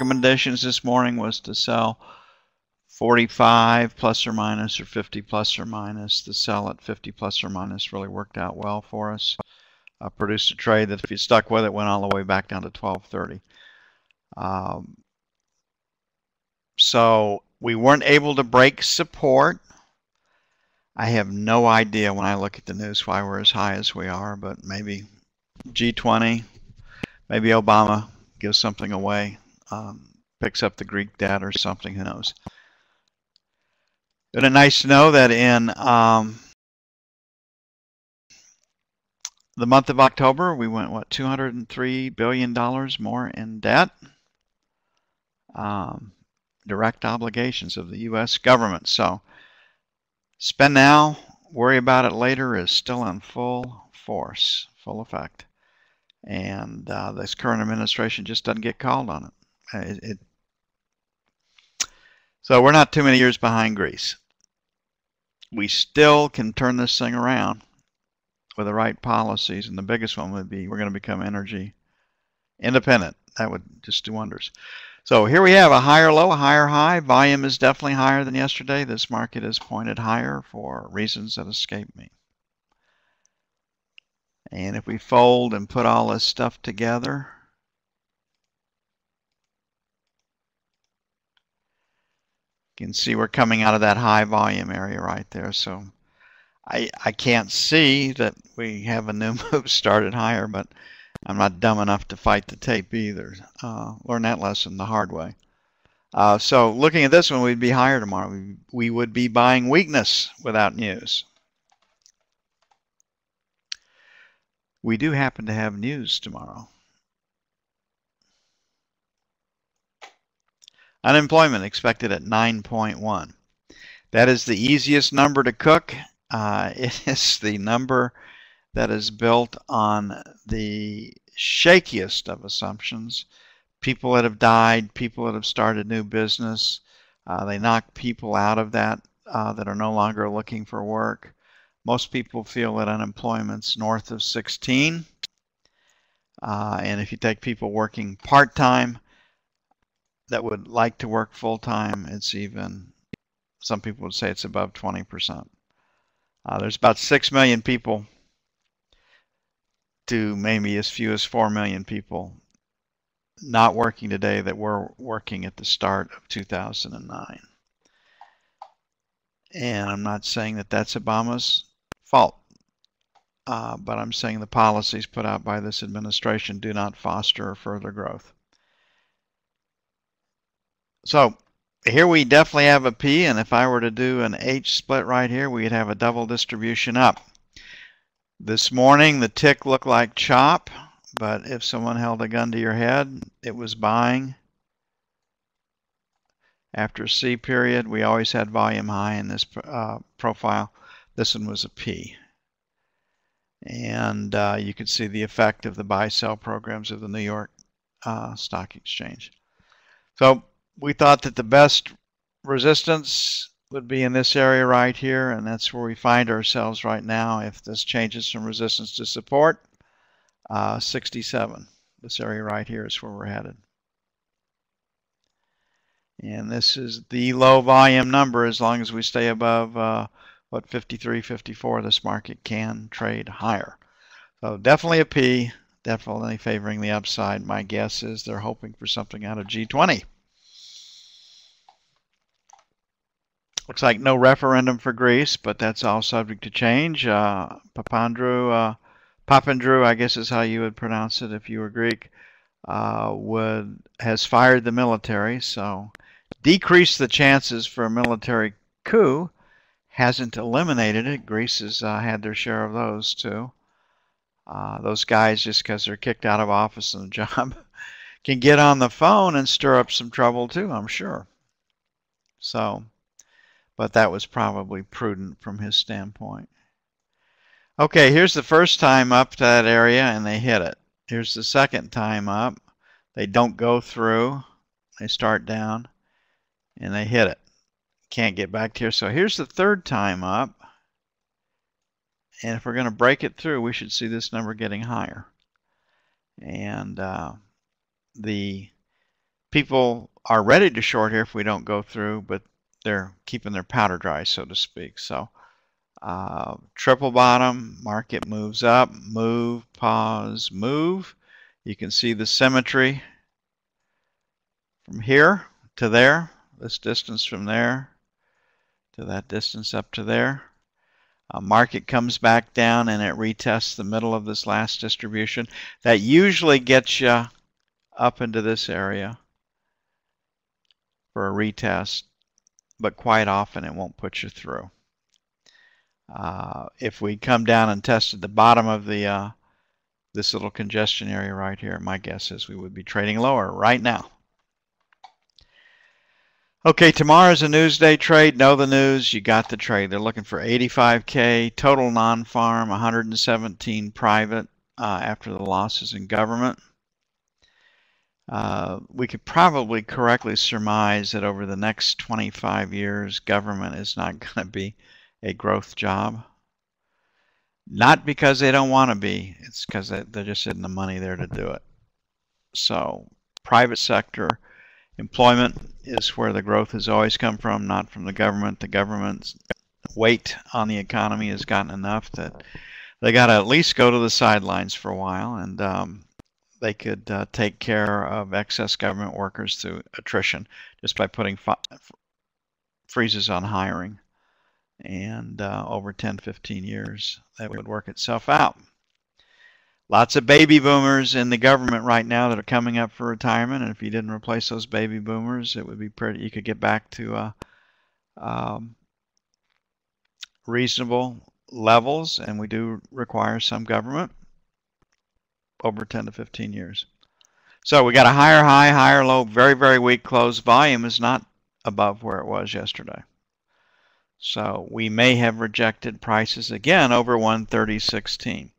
recommendations this morning was to sell 45 plus or minus or 50 plus or minus. The sell at 50 plus or minus really worked out well for us. Produced a trade that if you stuck with it went all the way back down to 1230. So we weren't able to break support. I have no idea when I look at the news why we're as high as we are, but maybe G20, maybe Obama gives something away, picks up the Greek debt or something, who knows. But it's nice to know that in the month of October, we went, what, $203 billion more in debt? Direct obligations of the U.S. government. So spend now, worry about it later is still in full force, full effect. And this current administration just doesn't get called on it. So we're not too many years behind Greece. We still can turn this thing around with the right policies, and the biggest one would be we're going to become energy independent. That would just do wonders. So here we have a higher low, a higher high. Volume is definitely higher than yesterday. This market is pointed higher for reasons that escape me. And if we fold and put all this stuff together, you can see we're coming out of that high volume area right there. So I can't see that we have a new move started higher, but I'm not dumb enough to fight the tape either. Learn that lesson the hard way. So looking at this one, we'd be higher tomorrow. We would be buying weakness without news. We do happen to have news tomorrow. Unemployment expected at 9.1. That is the easiest number to cook. It is the number that is built on the shakiest of assumptions. People that have died, people that have started new business, they knock people out of that that are no longer looking for work. Most people feel that unemployment's north of 16. And if you take people working part-time that would like to work full-time, it's even, some people would say it's above 20%. There's about 6 million people to maybe as few as 4 million people not working today that were working at the start of 2009. And I'm not saying that that's Obama's fault, but I'm saying the policies put out by this administration do not foster further growth. So here we definitely have a P, and if I were to do an H split right here, we'd have a double distribution up. This morning, the tick looked like chop, but if someone held a gun to your head, it was buying. After C period, we always had volume high in this profile. This one was a P. And you could see the effect of the buy-sell programs of the New York Stock Exchange. So we thought that the best resistance would be in this area right here, and that's where we find ourselves right now. If this changes from resistance to support, 67. This area right here is where we're headed. And this is the low volume number. As long as we stay above what, 53, 54, this market can trade higher. So definitely a P, definitely favoring the upside. My guess is they're hoping for something out of G20. Looks like no referendum for Greece, but that's all subject to change. Papandreou, I guess is how you would pronounce it if you were Greek, has fired the military, so decreased the chances for a military coup. Hasn't eliminated it. Greece has had their share of those too. Those guys, just because they're kicked out of office and the job, can get on the phone and stir up some trouble too, I'm sure. So, but that was probably prudent from his standpoint. Okay, here's the first time up to that area and they hit it. Here's the second time up. They don't go through. They start down and they hit it. Can't get back to here. So here's the third time up. And if we're going to break it through, we should see this number getting higher. And the People are ready to short here if we don't go through, but they're keeping their powder dry, so to speak. So triple bottom, market moves up, move, pause, move. You can see the symmetry from here to there, this distance from there to that distance up to there. Market comes back down and it retests the middle of this last distribution. That usually gets you up into this area for a retest, but quite often it won't put you through. If we come down and tested the bottom of the this little congestion area right here, my guess is we would be trading lower right now. Okay, tomorrow's a Newsday trade. Know the news, you got the trade. They're looking for 85K total non-farm, 117 private after the losses in government. We could probably correctly surmise that over the next 25 years, government is not going to be a growth job. Not because they don't want to be, it's because there just isn't the money there to do it. So private sector employment is where the growth has always come from, not from the government. The government's weight on the economy has gotten enough that they got to at least go to the sidelines for a while, and they could take care of excess government workers through attrition just by putting freezes on hiring. And over 10, 15 years, that would work itself out. Lots of baby boomers in the government right now that are coming up for retirement, and if you didn't replace those baby boomers, it would be pretty. You could get back to reasonable levels, and we do require some government over 10 to 15 years. So we got a higher high, higher low, very, very weak close. Volume is not above where it was yesterday. So we may have rejected prices again over 130.16.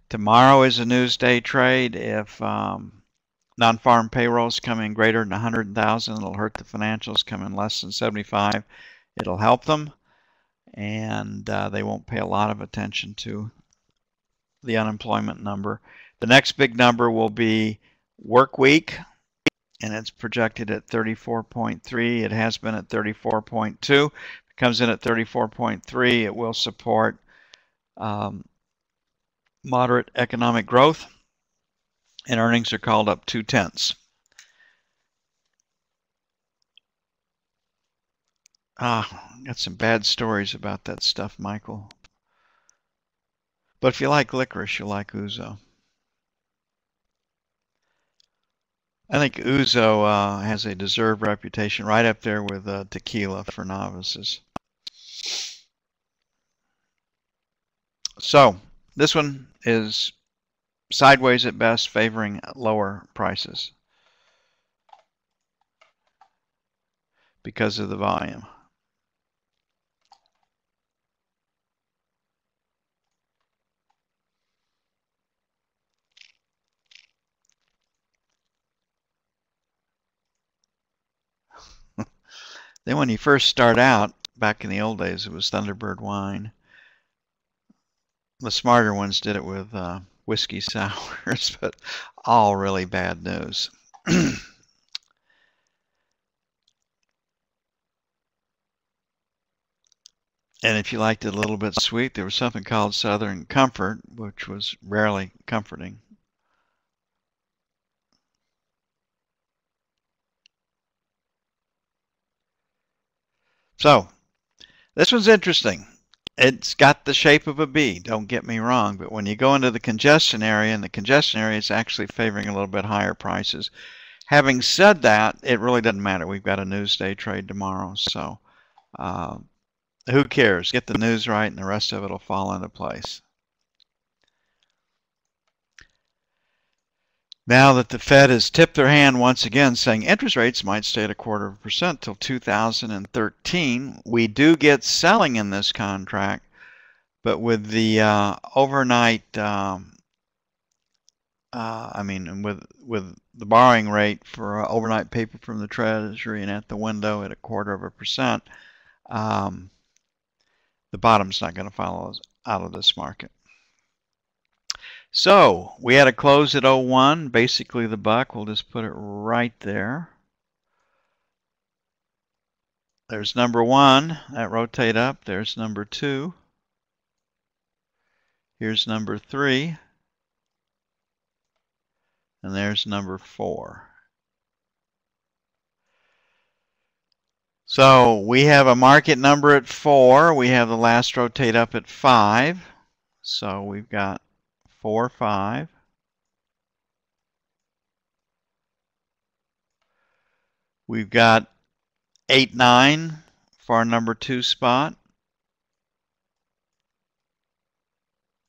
Tomorrow is a Newsday trade. If non-farm payrolls come in greater than 100,000, it'll hurt the financials. Come in less than 75, it'll help them. And they won't pay a lot of attention to the unemployment number. The next big number will be work week, and it's projected at 34.3. It has been at 34.2. If it comes in at 34.3, it will support moderate economic growth, and earnings are called up 0.2. Got some bad stories about that stuff, Michael. But if you like licorice, you'll like ouzo. I think ouzo has a deserved reputation right up there with tequila for novices. So this one is sideways at best, favoring lower prices because of the volume. Then when you first start out, back in the old days, it was Thunderbird wine. The smarter ones did it with whiskey sours, but all really bad news. And if you liked it a little bit sweet, there was something called Southern Comfort, which was rarely comforting. So this one's interesting. It's got the shape of a B, don't get me wrong, but when you go into the congestion area, and the congestion area is actually favoring a little bit higher prices. Having said that, it really doesn't matter. We've got a Newsday trade tomorrow, so who cares? Get the news right, and the rest of it will fall into place. Now that the Fed has tipped their hand once again, saying interest rates might stay at 0.25% till 2013, we do get selling in this contract, but with the overnight, with the borrowing rate for overnight paper from the Treasury and at the window at 0.25%, the bottom's not going to follow out of this market. So we had a close at 01, basically the buck. We'll just put it right there. There's number 1, that rotate up. There's number 2. Here's number 3. And there's number 4. So we have a market number at 4. We have the last rotate up at 5. So we've got 4, 5. We've got 8, 9 for our number 2 spot.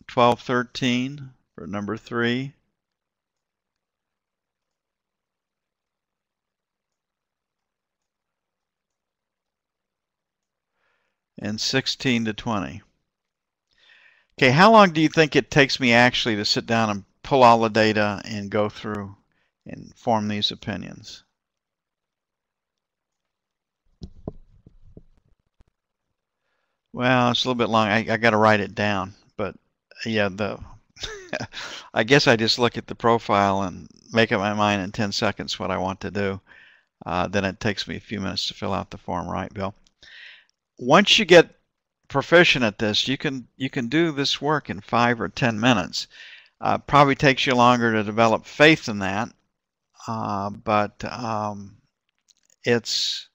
12, 13 for number 3. And 16 to 20. Okay, how long do you think it takes me actually to sit down and pull all the data and go through and form these opinions? Well, it's a little bit long. I got to write it down, but yeah, I guess I just look at the profile and make up my mind in 10 seconds what I want to do. Then it takes me a few minutes to fill out the form, right, Bill? Once you get proficient at this, you can do this work in 5 or 10 minutes. Probably takes you longer to develop faith in that, but it's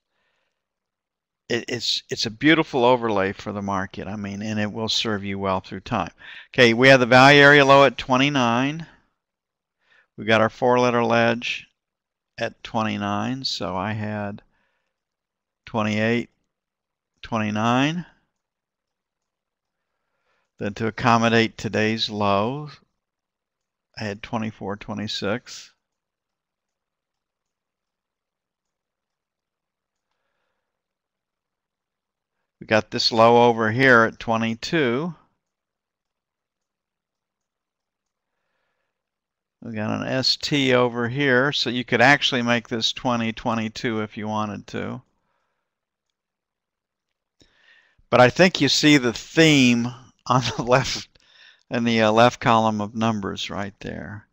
a beautiful overlay for the market. I mean, and it will serve you well through time. Okay, we have the value area low at 29. We got our 4-letter ledge at 29. So I had 28, 29. Then to accommodate today's low, I had 24, 26. We got this low over here at 22. We got an ST over here, so you could actually make this 20, 22 if you wanted to. But I think you see the theme on the left, in the left column of numbers right there.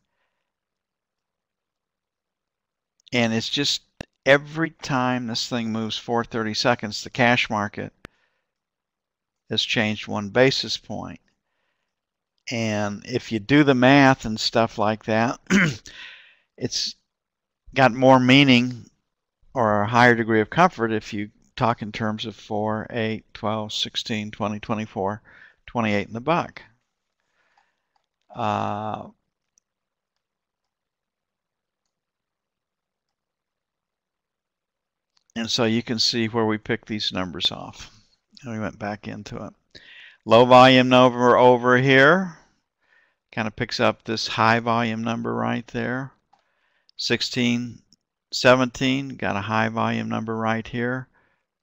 And it's just every time this thing moves 430 seconds, the cash market has changed 1 basis point. And if you do the math and stuff like that, it's got more meaning or a higher degree of comfort if you talk in terms of 4, 8, 12, 16, 20, 24, 28 in the buck. And so you can see where we picked these numbers off. And we went back into it. Low volume number over here kind of picks up this high volume number right there. 16, 17, got a high volume number right here.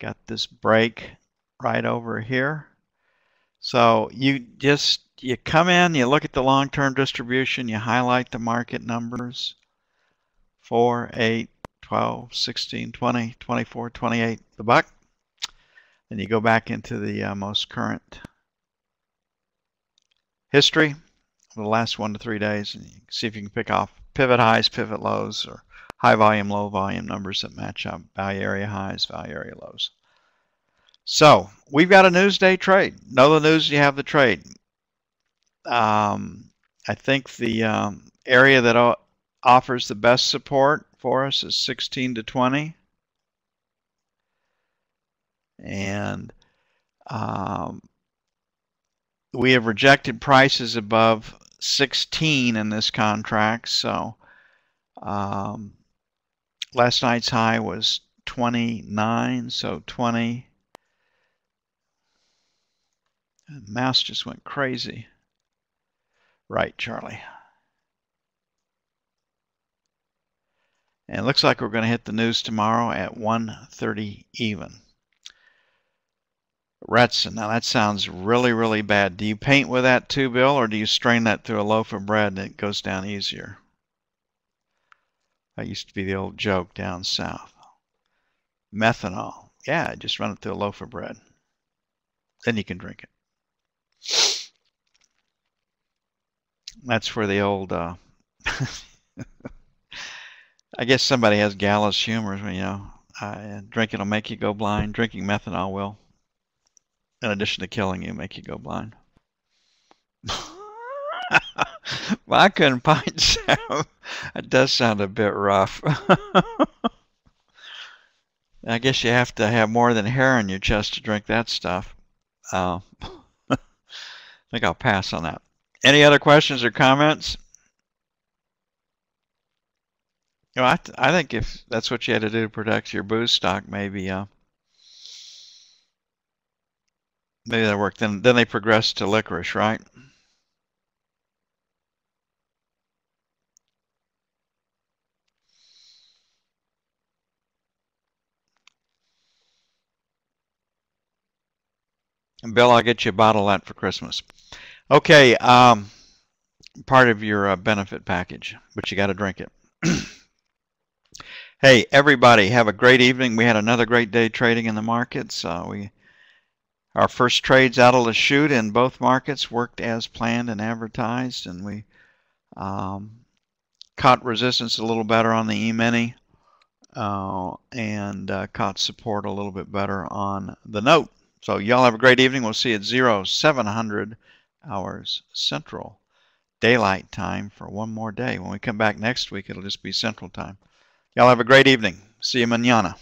Got this break right over here. So you come in, you look at the long-term distribution, you highlight the market numbers. 4, 8, 12, 16, 20, 24, 28, the buck. Then you go back into the most current history for the last 1 to 3 days, and you can see if you can pick off pivot highs, pivot lows, or high volume, low volume numbers that match up, value area highs, value area lows. So we've got a newsday trade. Know the news, you have the trade. I think the area that offers the best support for us is 16 to 20. And we have rejected prices above 16 in this contract. So last night's high was 29, so 20. And mouse just went crazy. Right, Charlie. And it looks like we're going to hit the news tomorrow at 1:30 even. Retson, now that sounds really, really bad. Do you paint with that too, Bill, or do you strain that through a loaf of bread and it goes down easier? That used to be the old joke down south. Methanol. Yeah, just run it through a loaf of bread. Then you can drink it. That's for the old, I guess somebody has gallows humor, you know. Drinking will make you go blind. Drinking methanol will, in addition to killing you, make you go blind. Well, I couldn't find some. It does sound a bit rough. I guess you have to have more than hair on your chest to drink that stuff. I think I'll pass on that. Any other questions or comments? You know, I think if that's what you had to do to protect your booze stock, maybe that worked. Then they progressed to licorice, right? And Bill, I'll get you a bottle of that for Christmas. Okay, part of your benefit package, but you got to drink it. Hey, everybody, have a great evening. We had another great day trading in the markets. Our first trades out of the chute in both markets worked as planned and advertised, and we caught resistance a little better on the E-mini and caught support a little bit better on the note. So y'all have a great evening. We'll see you at 0700 hours Central Daylight Time for one more day. When we come back next week, it'll just be Central Time. Y'all have a great evening. See you mañana.